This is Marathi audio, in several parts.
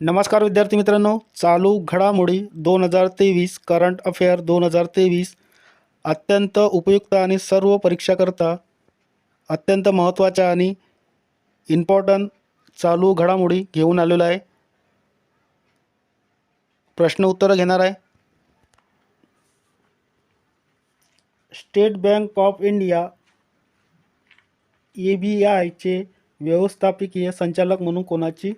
नमस्कार विद्यार्थी मित्रांनो, चालू घडामोडी 2023 करंट अफेअर 2023 अत्यंत उपयुक्त आणि सर्व परीक्षाकरता अत्यंत महत्त्वाच्या आणि इम्पॉर्टंट चालू घडामोडी घेऊन आलेलो आहे. प्रश्न उत्तर घेणार आहे. State bank of India ABI चे व्यवस्थापकीय संचालक म्हणून कोणाची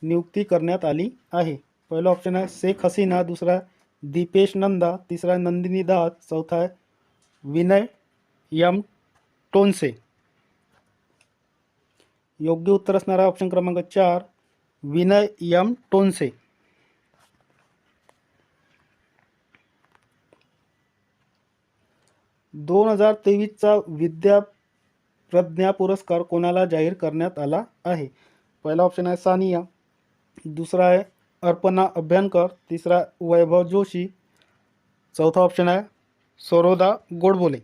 नियुक्ती करण्यात आली आहे? पहिला ऑप्शन आहे शेख हसीना, दुसरा दीपेश नंदा, तिसरा नंदिनी दास, चौथा आहे विनय एम टोनसे. योग्य उत्तर असणार आहे ऑप्शन क्रमांक 4 विनय एम टोनसे. दोन 2023चा विद्या प्रज्ञा पुरस्कार कोणाला जाहीर करण्यात आला आहे? पहिला ऑप्शन आहे सानिया, दुसरा आहे अर्पणा अभ्यंकर, तिसरा वैभव जोशी, चौथा ऑप्शन आहे सौरदा गोडबोले.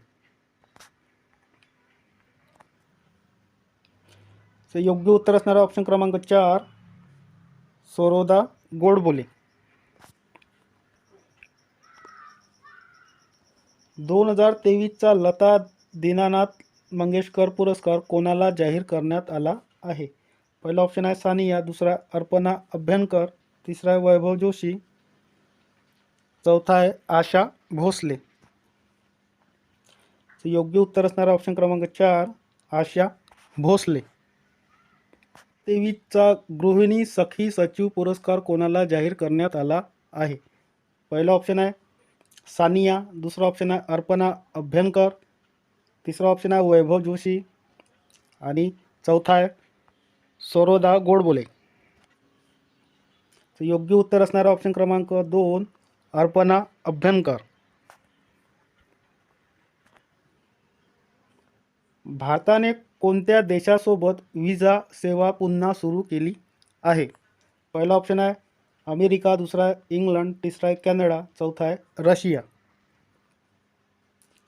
योग्य उत्तर असणार आहे ऑप्शन क्रमांक 4 सौरदा गोडबोले. 2023चा लता दीनानाथ मंगेशकर पुरस्कार कोणाला जाहीर करण्यात आला आहे? पहिला ऑप्शन आहे सानिया, दुसरा अर्पणा अभ्यंकर, तिसरा आहे वैभव जोशी, चौथा आहे आशा भोसले. योग्य उत्तर असणार ऑप्शन क्रमांक 4 आशा भोसले. 23चा गृहिणी सखी सचिव पुरस्कार कोणाला जाहीर करण्यात आला आहे? पहिला ऑप्शन आहे सानिया, दुसरा ऑप्शन आहे अर्पणा अभ्यंकर, तिसरा ऑप्शन आहे वैभव जोशी आणि चौथा आहे सौरदा गोडबोले. योग्य उत्तर असणारा ऑप्शन क्रमांक 2 अर्पणा अभ्यंकर. भारताने कोणत्या देशासोबत व्हिसा सेवा पुन्हा सुरू केली आहे? पहिला ऑप्शन आहे अमेरिका, दुसरा आहे इंग्लंड, तिसरा आहे कॅनडा, चौथा आहे रशिया.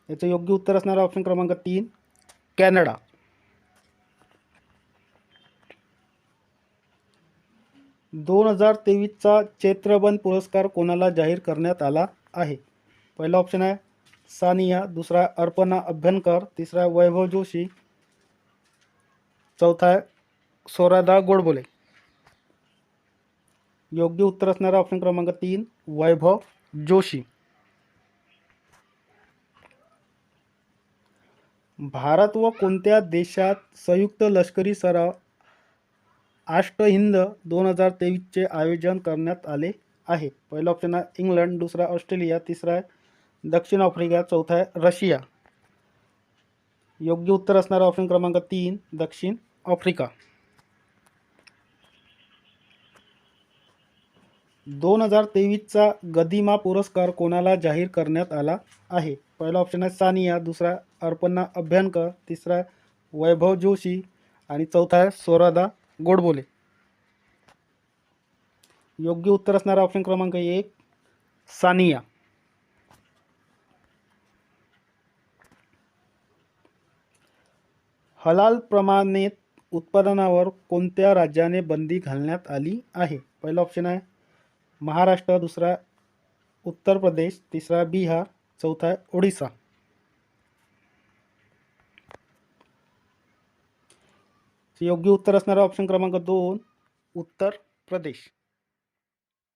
याचं योग्य उत्तर असणारा ऑप्शन क्रमांक 3 कॅनडा. दोन 2023चा चैत्रबन पुरस्कार कोणाला जाहीर करण्यात आला आहे? पहिला ऑप्शन आहे सानिया, दुसरा अर्पणा अभ्यंकर, तिसरा वैभव जोशी, चौथा आहे सौरदा गोडबोले. योग्य उत्तर असणारा ऑप्शन क्रमांक 3 वैभव जोशी. भारत व कोणत्या देशात संयुक्त लष्करी सराव अष्टहिंद 2023चे आयोजन करण्यात आले आहे? पहिला ऑप्शन आहे इंग्लंड, दुसरा ऑस्ट्रेलिया, तिसरा आहे दक्षिण आफ्रिका, चौथा आहे रशिया. योग्य उत्तर असणारा ऑप्शन क्रमांक 3 दक्षिण आफ्रिका. 2023चा गदिमा पुरस्कार कोणाला जाहीर करण्यात आला आहे? पहिला ऑप्शन आहे सानिया, दुसरा अर्पणा अभ्यंकर, तिसरा वैभव जोशी आणि चौथा आहे सौरदा गोडबोले. योग्य उत्तर असणारा ऑप्शन क्रमांक 1 सानिया. हलाल प्रमाणित उत्पादनावर कोणत्या राज्याने बंदी घालण्यात आली आहे? पहिला ऑप्शन आहे महाराष्ट्र, दुसरा उत्तर प्रदेश, तिसरा बिहार, चौथा आहे ओडिसा. योग्य उत्तर असणारा ऑप्शन क्रमांक 2 उत्तर प्रदेश.